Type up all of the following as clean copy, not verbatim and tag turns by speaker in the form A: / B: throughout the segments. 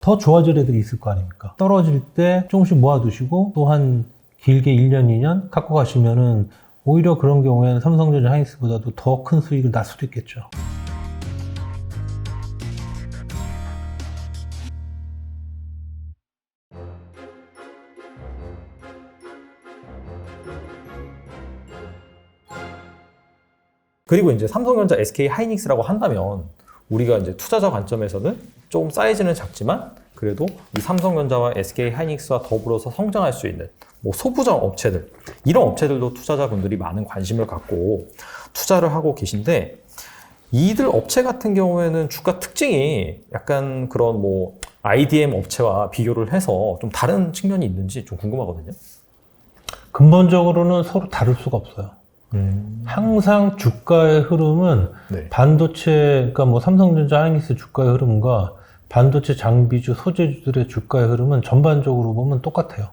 A: 더 좋아질 애들이 있을 거 아닙니까? 떨어질 때 조금씩 모아두시고 또 한 길게 1년, 2년 갖고 가시면은 오히려 그런 경우에는 삼성전자 하이닉스보다도 더 큰 수익을 날 수도 있겠죠.
B: 그리고 이제 삼성전자, SK 하이닉스라고 한다면 우리가 이제 투자자 관점에서는 조금 사이즈는 작지만 그래도 이 삼성전자와 SK 하이닉스와 더불어서 성장할 수 있는 뭐 소부장 업체들, 이런 업체들도 투자자분들이 많은 관심을 갖고 투자를 하고 계신데, 이들 업체 같은 경우에는 주가 특징이 약간 그런 뭐 IDM 업체와 비교를 해서 좀 다른 측면이 있는지 좀 궁금하거든요.
A: 근본적으로는 서로 다를 수가 없어요. 항상 주가의 흐름은
B: 네.
A: 반도체, 그러니까 뭐 삼성전자, 하이닉스 주가의 흐름과 반도체 장비주, 소재주들의 주가의 흐름은 전반적으로 보면 똑같아요.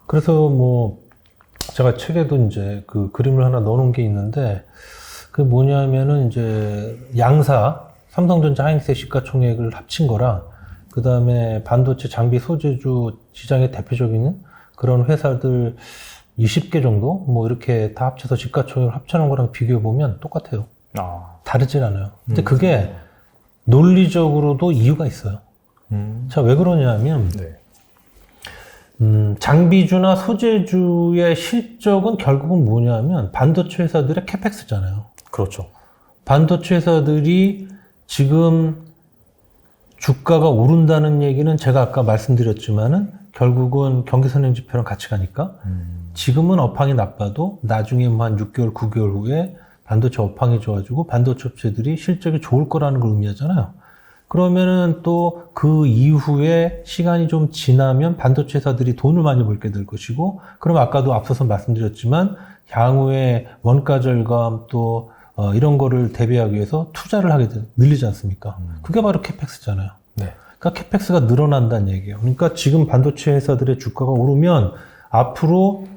A: 그래서 뭐 제가 책에도 이제 그 그림을 하나 넣어놓은 게 있는데, 그 뭐냐면은 이제 양사, 삼성전자, 하이닉스의 시가총액을 합친 거랑 그 다음에 반도체 장비 소재주 시장의 대표적인 그런 회사들 20개 정도 뭐 이렇게 다 합쳐서 시가총액을 합쳐놓은 거랑 비교해 보면 똑같아요. 다르진 않아요. 근데 그게 논리적으로도 이유가 있어요. 자, 왜 그러냐면
B: 네.
A: 장비주나 소재주의 실적은 결국은 뭐냐면 반도체 회사들의 캐펙스잖아요.
B: 그렇죠.
A: 반도체 회사들이 지금 주가가 오른다는 얘기는 제가 아까 말씀드렸지만은 결국은 경기선행지표랑 같이 가니까 지금은 업황이 나빠도 나중에 뭐 한 6개월, 9개월 후에 반도체 업황이 좋아지고 반도체 업체들이 실적이 좋을 거라는 걸 의미하잖아요. 그러면은 또 그 이후에 시간이 좀 지나면 반도체 회사들이 돈을 많이 벌게 될 것이고, 그럼 아까도 앞서서 말씀드렸지만 향후에 원가 절감 또 이런 거를 대비하기 위해서 투자를 하게 늘리지 않습니까? 그게 바로 캐펙스잖아요.
B: 네.
A: 그러니까 캐펙스가 늘어난다는 얘기예요. 그러니까 지금 반도체 회사들의 주가가 오르면 앞으로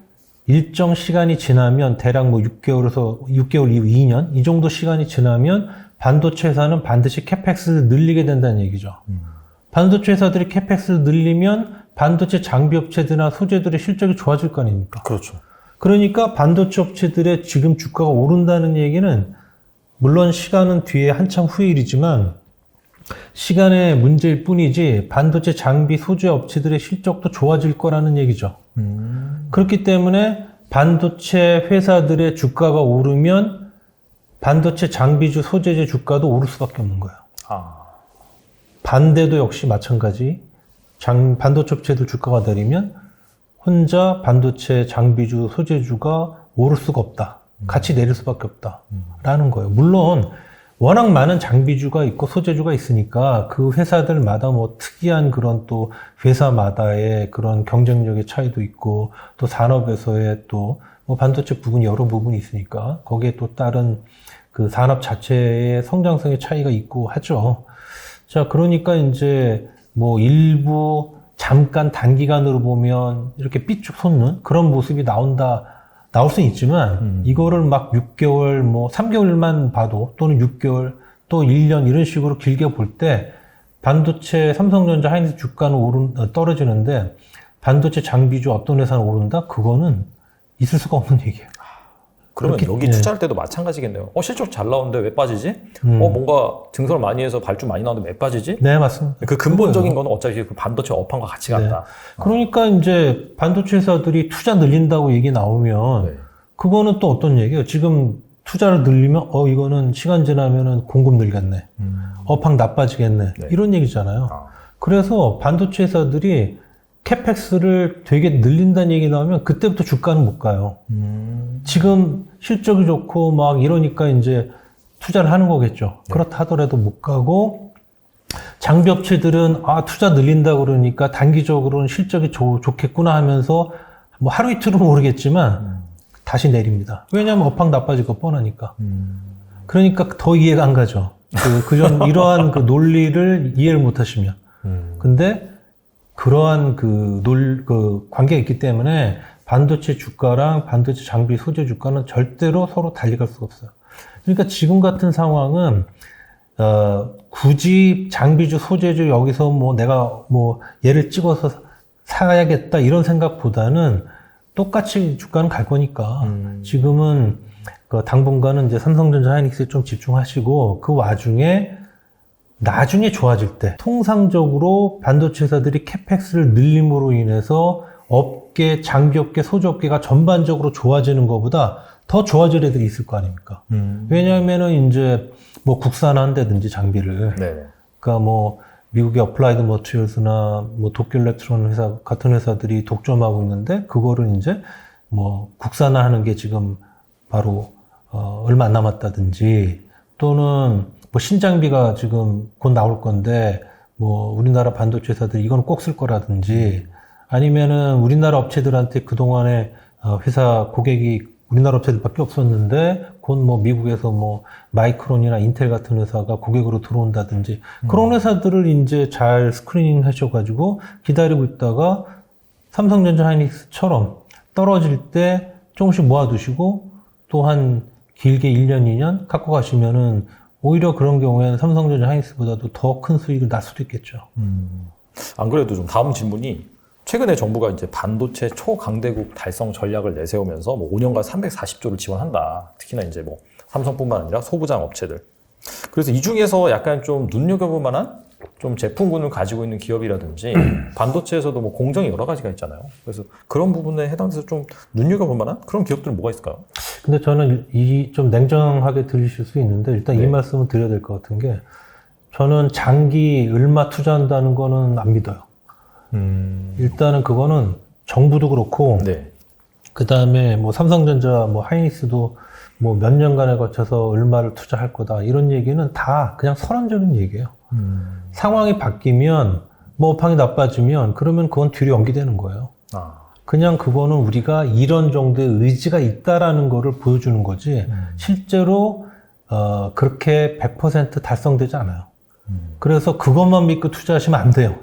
A: 일정 시간이 지나면 대략 뭐 6개월 이후 2년 이 정도 시간이 지나면 반도체 회사는 반드시 캐펙스를 늘리게 된다는 얘기죠. 반도체 회사들이 캐펙스를 늘리면 반도체 장비 업체들이나 소재들의 실적이 좋아질 거 아닙니까?
B: 그렇죠.
A: 그러니까 반도체 업체들의 지금 주가가 오른다는 얘기는 물론 시간은 뒤에 한참 후의 일이지만 시간의 문제일 뿐이지 반도체 장비 소재 업체들의 실적도 좋아질 거라는 얘기죠. 그렇기 때문에 반도체 회사들의 주가가 오르면 반도체 장비주 소재재 주가도 오를 수밖에 없는 거예요. 반대도 역시 마찬가지. 반도체 업체들 주가가 내리면 혼자 반도체 장비주 소재주가 오를 수가 없다. 같이 내릴 수밖에 없다. 라는 거예요. 물론 워낙 많은 장비주가 있고 소재주가 있으니까 그 회사들마다 뭐 특이한 그런 또 회사마다의 그런 경쟁력의 차이도 있고 또 산업에서의 또 뭐 반도체 부분이 여러 부분이 있으니까 거기에 또 다른 그 산업 자체의 성장성의 차이가 있고 하죠. 자, 그러니까 이제 뭐 일부 잠깐 단기간으로 보면 이렇게 삐쭉 솟는 그런 모습이 나올 수는 있지만 이거를 막 6개월 뭐 3개월만 봐도 또는 6개월 또 1년 이런 식으로 길게 볼 때 반도체 삼성전자 하이닉스 주가는 떨어지는데 반도체 장비주 어떤 회사는 오른다? 그거는 있을 수가 없는 얘기예요.
B: 그러면
A: 그렇게,
B: 여기 투자할 때도 마찬가지겠네요. 실적 잘 나오는데 왜 빠지지? 뭔가 증설 많이 해서 발주 많이 나오는데 왜 빠지지?
A: 네, 맞습니다.
B: 그 근본적인 거는 어차피 그 반도체 업황과 같이 간다.
A: 그러니까 이제 반도체 회사들이 투자 늘린다고 얘기 나오면 그거는 또 어떤 얘기예요? 지금 투자를 늘리면 이거는 시간 지나면은 공급 늘겠네. 업황 나빠지겠네. 이런 얘기잖아요. 그래서 반도체 회사들이 캐펙스를 되게 늘린다는 얘기 나오면 그때부터 주가는 못 가요. 지금 실적이 좋고 막 이러니까 이제 투자를 하는 거겠죠. 그렇다 하더라도 못 가고, 장비 업체들은 투자 늘린다 그러니까 단기적으로는 실적이 좋겠구나 하면서 뭐 하루 이틀은 모르겠지만 다시 내립니다. 왜냐하면 업황 나빠지고 뻔하니까. 그러니까 더 이해가 안 가죠. 이러한 그 논리를 이해를 못 하시면. 근데 그러한 그 관계가 있기 때문에 반도체 주가랑 반도체 장비 소재 주가는 절대로 서로 달리 갈 수가 없어요. 그러니까 지금 같은 상황은 굳이 장비주, 소재주 여기서 뭐 내가 뭐 얘를 찍어서 사야겠다 이런 생각보다는 똑같이 주가는 갈 거니까 지금은 그 당분간은 이제 삼성전자 하이닉스에 좀 집중하시고 그 와중에 나중에 좋아질 때 통상적으로 반도체 회사들이 캐펙스를 늘림으로 인해서 업계, 장비업계, 소재업계가 전반적으로 좋아지는 것보다 더 좋아질 애들이 있을 거 아닙니까? 왜냐하면은 이제 뭐 국산한다든지 장비를
B: 네.
A: 그러니까 뭐 미국의 어플라이드 머티리얼스나 뭐 도쿄 일렉트론 회사 같은 회사들이 독점하고 있는데 그거를 이제 뭐 국산화하는 게 지금 바로 얼마 안 남았다든지 또는 뭐 신장비가 지금 곧 나올 건데 뭐 우리나라 반도체 회사들이 이건 꼭 쓸 거라든지 아니면은 우리나라 업체들한테 그동안에 회사 고객이 우리나라 업체들밖에 없었는데 곧 뭐 미국에서 뭐 마이크론이나 인텔 같은 회사가 고객으로 들어온다든지 그런 회사들을 이제 잘 스크리닝 하셔가지고 기다리고 있다가 삼성전자 하이닉스처럼 떨어질 때 조금씩 모아두시고 또 한 길게 1년, 2년 갖고 가시면은 오히려 그런 경우에는 삼성전자 하이닉스보다도 더 큰 수익을 날 수도 있겠죠.
B: 안 그래도 좀 다음 질문이 최근에 정부가 이제 반도체 초강대국 달성 전략을 내세우면서 뭐 5년간 340조를 지원한다. 특히나 이제 뭐 삼성뿐만 아니라 소부장 업체들. 그래서 이 중에서 약간 좀 눈여겨볼 만한 좀 제품군을 가지고 있는 기업이라든지 반도체에서도 뭐 공정이 여러 가지가 있잖아요. 그래서 그런 부분에 해당해서 좀 눈여겨볼 만한 그런 기업들은 뭐가 있을까요?
A: 근데 저는 이 좀 냉정하게 들리실 수 있는데 일단 이 말씀을 드려야 될 것 같은 게 저는 장기 얼마 투자한다는 거는 안 믿어요. 일단은 그거는 정부도 그렇고
B: 네.
A: 그 다음에 뭐 삼성전자 뭐 하이닉스도 뭐 몇 년간에 거쳐서 얼마를 투자할 거다 이런 얘기는 다 그냥 선언적인 얘기예요. 상황이 바뀌면 뭐 업황이 나빠지면 그러면 그건 뒤로 연기되는 거예요. 그냥 그거는 우리가 이런 정도의 의지가 있다라는 거를 보여주는 거지 실제로 그렇게 100% 달성되지 않아요. 그래서 그것만 믿고 투자하시면 안 돼요.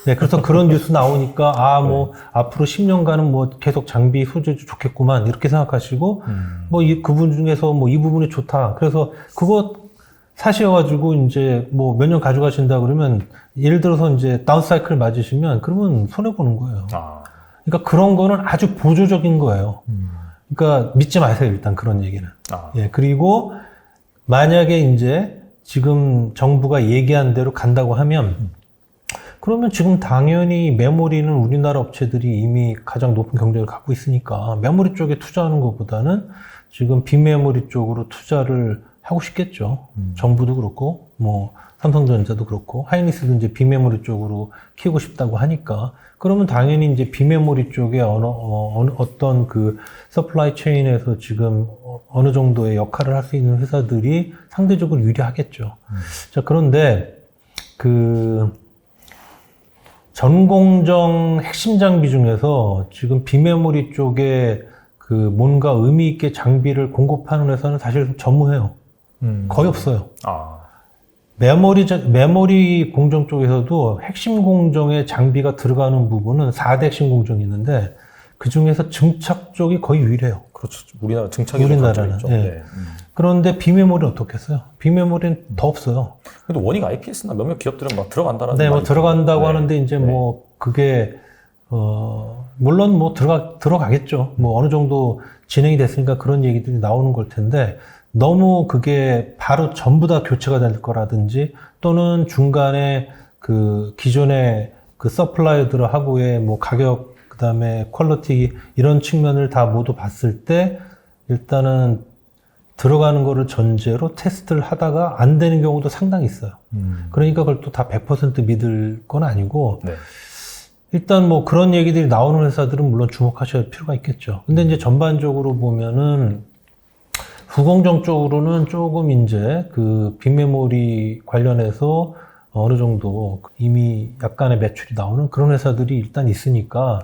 A: 네, 그래서 그런 뉴스 나오니까 뭐 앞으로 10년간은 뭐 계속 장비 소재주 좋겠구만 이렇게 생각하시고 뭐 그분 중에서 뭐 이 부분이 좋다. 그래서 그거 사셔가지고 이제 뭐 몇 년 가져가신다 그러면 예를 들어서 이제 다운사이클 맞으시면 그러면 손해 보는 거예요. 그러니까 그런 거는 아주 보조적인 거예요. 그러니까 믿지 마세요 일단 그런 얘기는. 예, 그리고 만약에 이제 지금 정부가 얘기한 대로 간다고 하면 그러면 지금 당연히 메모리는 우리나라 업체들이 이미 가장 높은 경쟁을 갖고 있으니까 메모리 쪽에 투자하는 것보다는 지금 빈메모리 쪽으로 투자를 하고 싶겠죠. 정부도 그렇고 뭐 삼성전자도 그렇고 하이닉스도 이제 빈메모리 쪽으로 키우고 싶다고 하니까 그러면 당연히 이제 빈메모리 쪽에 어떤 그 서플라이 체인에서 지금 어느 정도의 역할을 할 수 있는 회사들이 상대적으로 유리하겠죠. 자, 그런데 그 전공정 핵심 장비 중에서 지금 빈메모리 쪽에 그 뭔가 의미 있게 장비를 공급하는 회사는 사실 전무해요. 거의 없어요. 메모리 공정 쪽에서도 핵심 공정에 장비가 들어가는 부분은 4대 핵심 공정이 있는데 그 중에서 증착 쪽이 거의 유일해요.
B: 그렇죠. 우리나라 증착이
A: 우리나라는.
B: 있죠.
A: 예.
B: 네.
A: 그런데 비메모리는 어떻겠어요? 비메모리는 더 없어요.
B: 그래도 원익 IPS나 몇몇 기업들은 막 들어간다라는
A: 네, 뭐
B: 말이
A: 들어간다고
B: 네.
A: 하는데 이제
B: 네.
A: 뭐 그게 물론 뭐 들어가겠죠. 뭐 어느 정도 진행이 됐으니까 그런 얘기들이 나오는 걸 텐데 너무 그게 바로 전부 다 교체가 될 거라든지 또는 중간에 그 기존의 그 서플라이어들하고의 뭐 가격 그다음에 퀄리티 이런 측면을 다 모두 봤을 때 일단은 들어가는 거를 전제로 테스트를 하다가 안 되는 경우도 상당히 있어요. 그러니까 그걸 또 다 100% 믿을 건 아니고
B: 네.
A: 일단 뭐 그런 얘기들이 나오는 회사들은 물론 주목하셔야 할 필요가 있겠죠. 근데 이제 전반적으로 보면은 후공정 쪽으로는 조금 이제 그 빅메모리 관련해서 어느 정도 이미 약간의 매출이 나오는 그런 회사들이 일단 있으니까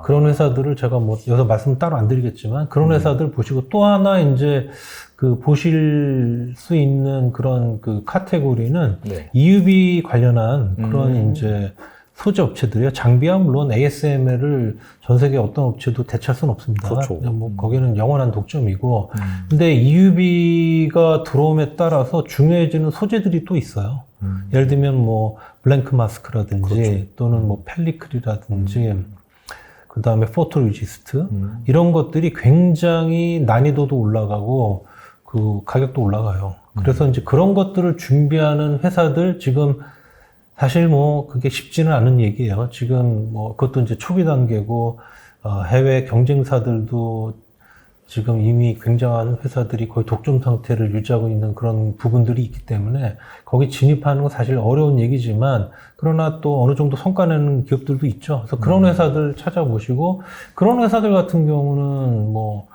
A: 그런 회사들을 제가 뭐 여기서 말씀 따로 안 드리겠지만 그런 회사들 보시고 또 하나 이제 그 보실 수 있는 그런 그 카테고리는
B: 네.
A: EUV 관련한 그런 이제 소재 업체들이요. 장비야 물론 ASML을 전 세계 어떤 업체도 대체할 수는 없습니다.
B: 그렇죠.
A: 뭐 거기는 영원한 독점이고, 근데 EUV가 들어옴에 따라서 중요해지는 소재들이 또 있어요. 예를 들면 뭐 블랭크 마스크라든지
B: 그렇죠.
A: 또는 뭐 펠리클이라든지 그 다음에 포토 리지스트 이런 것들이 굉장히 난이도도 올라가고 그 가격도 올라가요. 그래서 이제 그런 것들을 준비하는 회사들 지금 사실 뭐 그게 쉽지는 않은 얘기예요. 지금 뭐 그것도 이제 초기 단계고 해외 경쟁사들도 지금 이미 굉장한 회사들이 거의 독점 상태를 유지하고 있는 그런 부분들이 있기 때문에 거기 진입하는 건 사실 어려운 얘기지만 그러나 또 어느 정도 성과 내는 기업들도 있죠. 그래서 그런 회사들 찾아보시고 그런 회사들 같은 경우는 뭐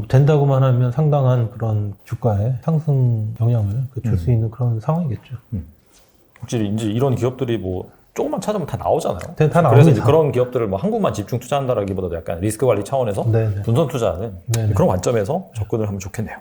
A: 된다고만 하면 상당한 그런 주가의 상승 영향을 줄 수 있는 그런 상황이겠죠.
B: 확실히 이제 이런 기업들이 뭐 조금만 찾으면 다 나오잖아요.
A: 다
B: 그래서
A: 나옵니다.
B: 이제 그런 기업들을 뭐 한국만 집중 투자한다라기보다도 약간 리스크 관리 차원에서
A: 네네.
B: 분산 투자하는
A: 네네.
B: 그런 관점에서 접근을 하면 좋겠네요.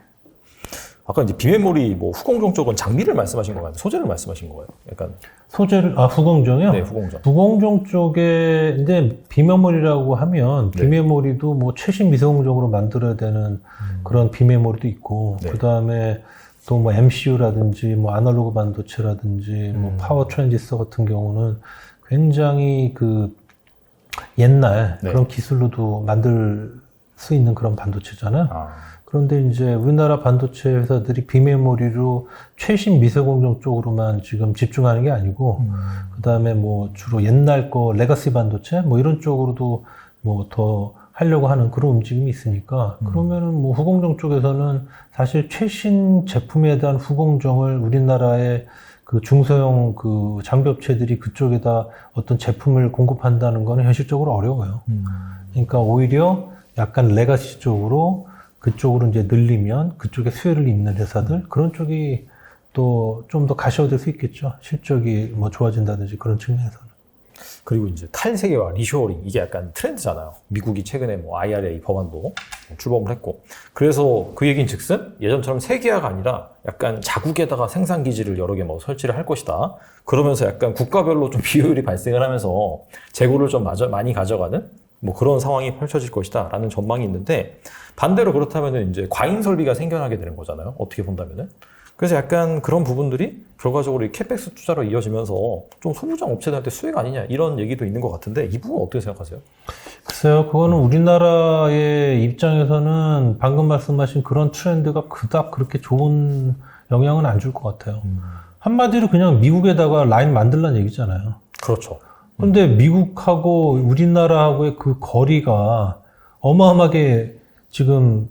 B: 아까 이제 비메모리 뭐 후공정 쪽은 장비를 말씀하신 거 같아요. 소재를 말씀하신 거예요. 약간
A: 소재를 후공정이요?
B: 네, 후공정.
A: 후공정 쪽에 이제 비메모리라고 하면
B: 네.
A: 비메모리도 뭐 최신 미세공정으로 만들어야 되는 그런 비메모리도 있고
B: 네.
A: 그 다음에 또 뭐 MCU라든지 뭐 아날로그 반도체라든지 뭐 파워 트랜지스터 같은 경우는 굉장히 그 옛날
B: 네.
A: 그런 기술로도 만들 수 있는 그런 반도체잖아요.
B: 아,
A: 그런데 이제 우리나라 반도체 회사들이 비메모리로 최신 미세공정 쪽으로만 지금 집중하는 게 아니고, 그 다음에 뭐 주로 옛날 거 레가시 반도체 뭐 이런 쪽으로도 뭐 더 하려고 하는 그런 움직임이 있으니까, 그러면은 뭐 후공정 쪽에서는 사실 최신 제품에 대한 후공정을 우리나라의 그 중소형 그 장비업체들이 그쪽에다 어떤 제품을 공급한다는 거는 현실적으로 어려워요. 그러니까 오히려 약간 레가시 쪽으로 그쪽으로 이제 늘리면 그쪽에 수혜를 입는 회사들 그런 쪽이 또 좀 더 가시화될 수 있겠죠. 실적이 뭐 좋아진다든지 그런 측면에서는.
B: 그리고 이제 탈세계화, 리쇼어링 이게 약간 트렌드잖아요. 미국이 최근에 뭐 IRA 법안도 출범을 했고, 그래서 그 얘기인즉슨 예전처럼 세계화가 아니라 약간 자국에다가 생산 기지를 여러 개 뭐 설치를 할 것이다. 그러면서 약간 국가별로 좀 비효율이 발생을 하면서 재고를 좀 많이 가져가는 뭐 그런 상황이 펼쳐질 것이다라는 전망이 있는데, 반대로 그렇다면은 이제 과잉 설비가 생겨나게 되는 거잖아요. 어떻게 본다면은. 그래서 약간 그런 부분들이 결과적으로 이 캐펙스 투자로 이어지면서 좀 소부장 업체들한테 수혜가 아니냐 이런 얘기도 있는 것 같은데, 이 부분 어떻게 생각하세요?
A: 글쎄요, 그거는 우리나라의 입장에서는 방금 말씀하신 그런 트렌드가 그닥 그렇게 좋은 영향은 안 줄 것 같아요. 한마디로 그냥 미국에다가 라인 만들라는 얘기잖아요.
B: 그렇죠.
A: 근데 미국하고 우리나라하고의 그 거리가 어마어마하게 지금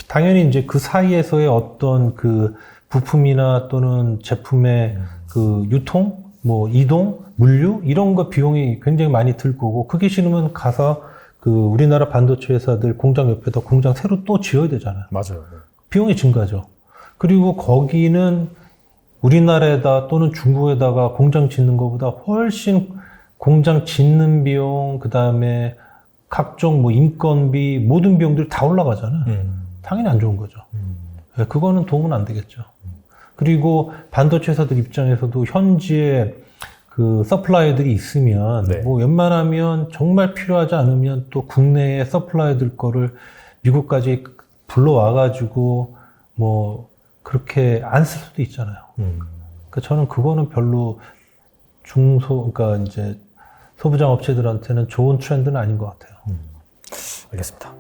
A: 당연히 이제 그 사이에서의 어떤 그 부품이나 또는 제품의 그 유통, 뭐 이동, 물류 이런 거 비용이 굉장히 많이 들 거고, 그게 싫으면 가서 그 우리나라 반도체 회사들 공장 옆에다 공장 새로 또 지어야 되잖아요.
B: 맞아요.
A: 비용이 증가죠. 그리고 거기는 우리나라에다 또는 중국에다가 공장 짓는 것보다 훨씬 공장 짓는 비용, 그 다음에 각종 뭐 인건비, 모든 비용들이 다 올라가잖아요. 당연히 안 좋은 거죠. 네, 그거는 도움은 안 되겠죠. 그리고 반도체 회사들 입장에서도 현지에 그 서플라이들이 있으면
B: 네.
A: 뭐 웬만하면 정말 필요하지 않으면 또 국내에 서플라이들 거를 미국까지 불러와가지고 뭐 그렇게 안 쓸 수도 있잖아요. 그러니까 저는 그거는 별로 그러니까 이제 소부장 업체들한테는 좋은 트렌드는 아닌 것 같아요.
B: 알겠습니다.